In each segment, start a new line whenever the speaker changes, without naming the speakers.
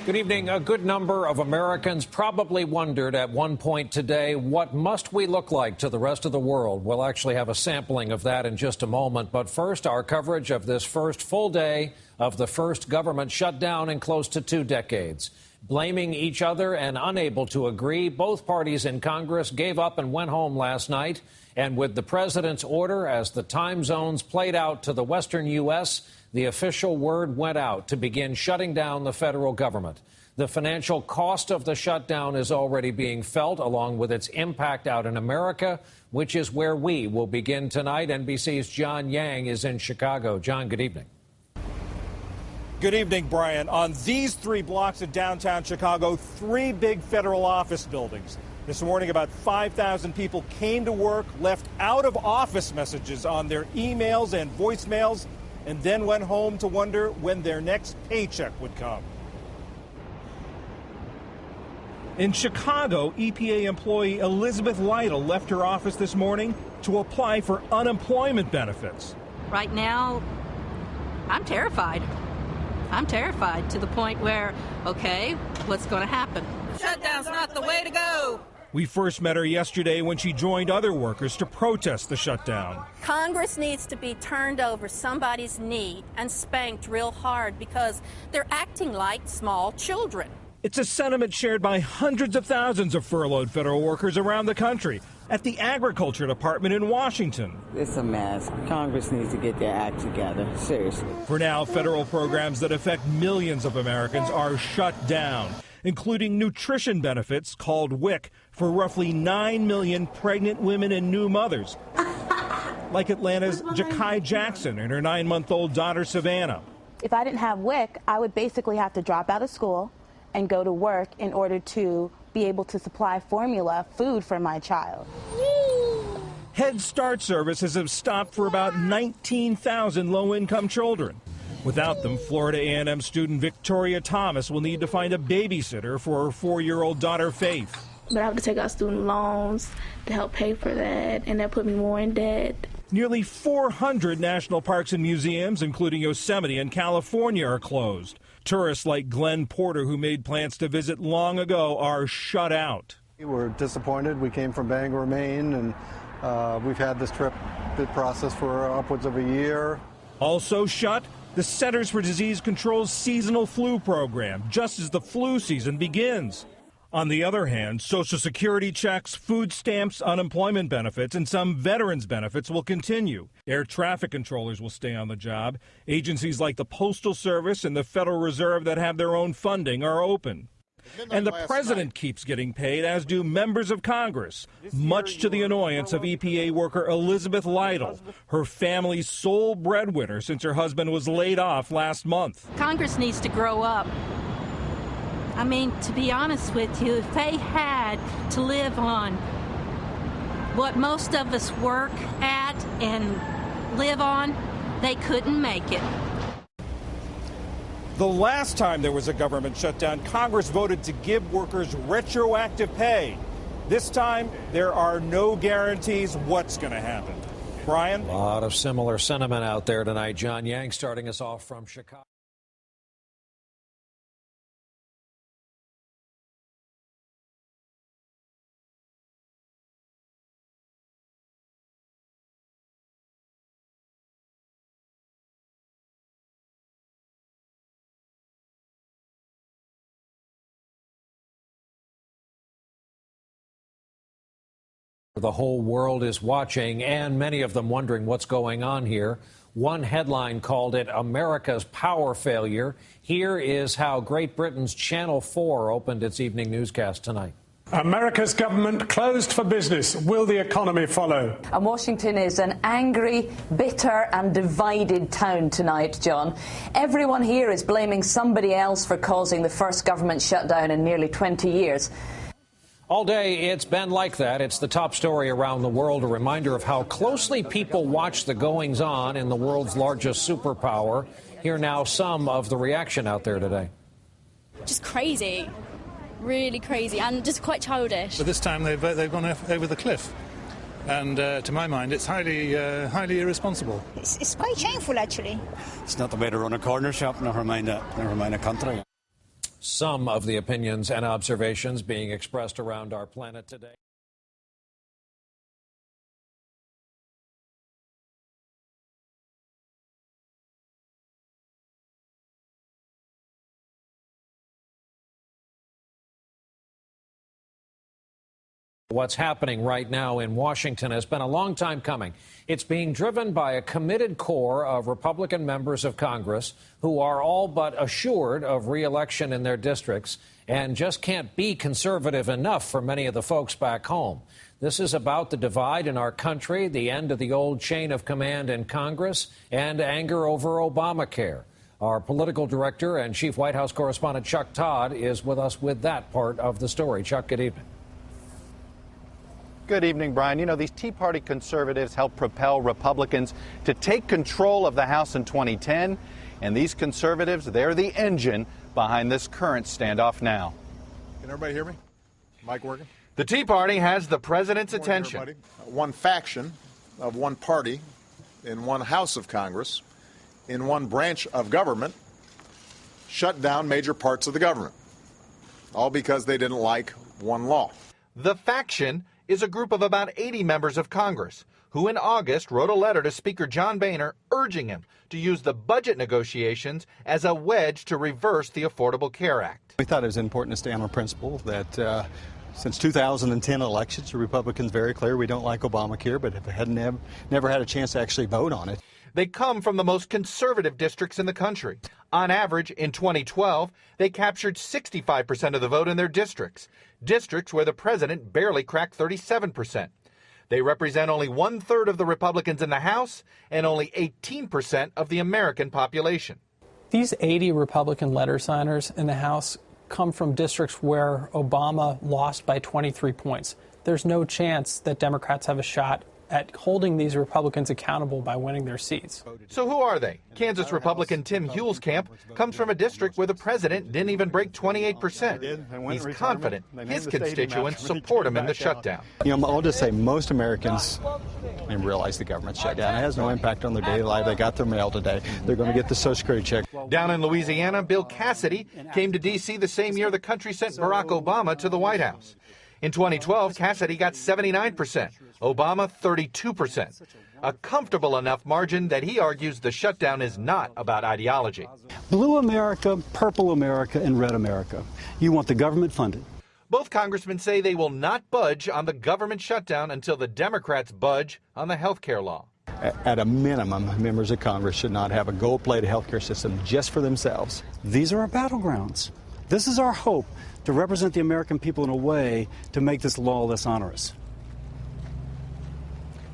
Good evening. A good number of Americans probably wondered at one point today, what must we look like to the rest of the world? We'll actually have a sampling of that in just a moment. But first, our coverage of this first full day of the first government shutdown in close to 2 decades. Blaming each other and unable to agree, both parties in Congress gave up and went home last night. And with the president's order, as the time zones played out to the western U.S., the official word went out to begin shutting down the federal government. The financial cost of the shutdown is already being felt, along with its impact out in America, which is where we will begin tonight. NBC's John Yang is in Chicago. John, good evening.
Good evening, Brian. On these 3 blocks of downtown Chicago, 3 big federal office buildings. This morning, about 5,000 people came to work, left out of office messages on their emails and voicemails, and then went home to wonder when their next paycheck would come. In Chicago, EPA employee Elizabeth Lytle left her office this morning to apply for unemployment benefits.
Right now, I'm terrified. I'm terrified to the point where, okay, what's going to happen? Shutdown's not the way to go.
We first met her yesterday when she joined other workers to protest the shutdown.
Congress needs to be turned over somebody's knee and spanked real hard because they're acting like small children.
It's a sentiment shared by hundreds of thousands of furloughed federal workers around the country at the Agriculture Department in Washington.
It's a mess. Congress needs to get their act together, seriously.
For now, federal programs that affect millions of Americans are shut down, including nutrition benefits called WIC for roughly 9 million pregnant women and new mothers, like Atlanta's Ja'Kai Jackson and her 9-month-old daughter Savannah.
If I didn't have WIC, I would basically have to drop out of school and go to work in order to be able to supply formula food for my child.
Head Start services have stopped for about 19,000 low-income children. Without them, Florida A&M student Victoria Thomas will need to find a babysitter for her 4-year-old daughter Faith.
But I have to take out student loans to help pay for that, and that put me more in debt.
Nearly 400 national parks and museums, including Yosemite and California, are closed. Tourists like Glenn Porter, who made plans to visit long ago, are shut out.
We're disappointed. We came from Bangor, Maine, and we've had this trip, the process for upwards of a year.
Also shut, the Centers for Disease Control's seasonal flu program, just as the flu season begins. On the other hand, Social Security checks, food stamps, unemployment benefits, and some veterans' benefits will continue. Air traffic controllers will stay on the job. Agencies like the Postal Service and the Federal Reserve that have their own funding are open. And the president keeps getting paid, as do members of Congress, much to the annoyance of EPA worker Elizabeth Lytle, her family's sole breadwinner since her husband was laid off last month.
Congress needs to grow up. I mean, to be honest with you, if they had to live on what most of us work at and live on, they couldn't make it.
The last time there was a government shutdown, Congress voted to give workers retroactive pay. This time, there are no guarantees what's going to happen. Brian?
A lot of similar sentiment out there tonight. John Yang starting us off from Chicago. The whole world is watching, and many of them wondering what's going on here. One headline called it America's Power Failure. Here is how Great Britain's Channel 4 opened its evening newscast tonight.
America's government closed for business. Will the economy follow?
And Washington is an angry, bitter and divided town tonight, John. Everyone here is blaming somebody else for causing the first government shutdown in nearly 20 years.
All day, it's been like that. It's the top story around the world, a reminder of how closely people watch the goings-on in the world's largest superpower. Hear now some of the reaction out there today.
Just crazy, really crazy, and just quite childish.
But this time they've gone over the cliff. And to my mind, it's highly irresponsible.
It's quite shameful, actually.
It's not the way to run a corner shop, never mind a country.
some of the opinions and observations being expressed around our planet today. What's happening right now in Washington has been a long time coming. It's being driven by a committed core of Republican members of Congress who are all but assured of re-election in their districts and just can't be conservative enough for many of the folks back home. This is about the divide in our country, the end of the old chain of command in Congress, and anger over Obamacare. Our political director and chief White House correspondent Chuck Todd is with us with that part of the story. Chuck, good evening.
Good evening, Brian. You know, these Tea Party conservatives helped propel Republicans to take control of the House in 2010, and these conservatives, they're the engine behind this current standoff now.
Can everybody hear me? Mic working?
The Tea Party has the president's attention.
Everybody. One faction of one party in one House of Congress, in one branch of government, shut down major parts of the government, all because they didn't like one law.
The faction is a group of about 80 members of Congress who in August wrote a letter to Speaker John Boehner urging him to use the budget negotiations as a wedge to reverse the Affordable Care Act.
We thought it was important to stand on principle that since 2010 elections, the Republicans very clear we don't like Obamacare, but if they hadn't never had a chance to actually vote on it.
They come from the most conservative districts in the country. On average, in 2012, they captured 65% of the vote in their districts where the president barely cracked 37%. They represent only 1/3 of the Republicans in the House and only 18% of the American population.
These 80 Republican letter signers in the House come from districts where Obama lost by 23 points. There's no chance that Democrats have a shot at holding these Republicans accountable by winning their seats.
So who are they? Kansas Republican Tim Huelskamp comes from a district where the president didn't even break 28%. He's confident his constituents support him in the shutdown.
You know, I'll just say most Americans realize the government's shut down. It has no impact on their daily life. They got their mail today. They're going to get the Social Security check.
Down in Louisiana, Bill Cassidy came to D.C. the same year the country sent Barack Obama to the White House. In 2012, Cassidy got 79%, Obama 32%, a comfortable enough margin that he argues the shutdown is not about ideology.
Blue America, purple America, and red America. You want the government funded.
Both congressmen say they will not budge on the government shutdown until the Democrats budge on the health care law.
At a minimum, members of Congress should not have a gold-plated health care system just for themselves.
These are our battlegrounds. This is our hope to represent the American people in a way to make this law less onerous.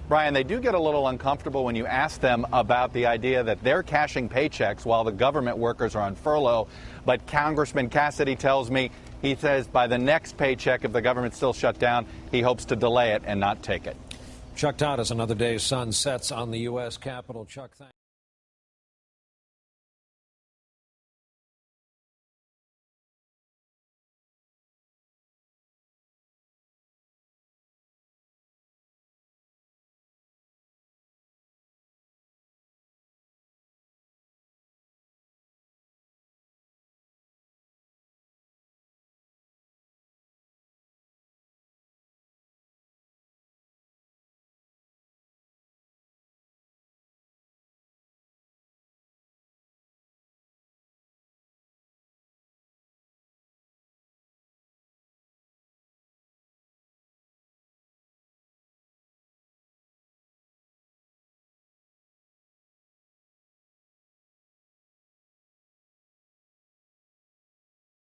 Brian, they do get a little uncomfortable when you ask them about the idea that they're cashing paychecks while the government workers are on furlough. But Congressman Cassidy tells me, he says by the next paycheck, if the government's still shut down, he hopes to delay it and not take it.
Chuck Todd, as another day's sun sets on the U.S. Capitol. Chuck, thanks.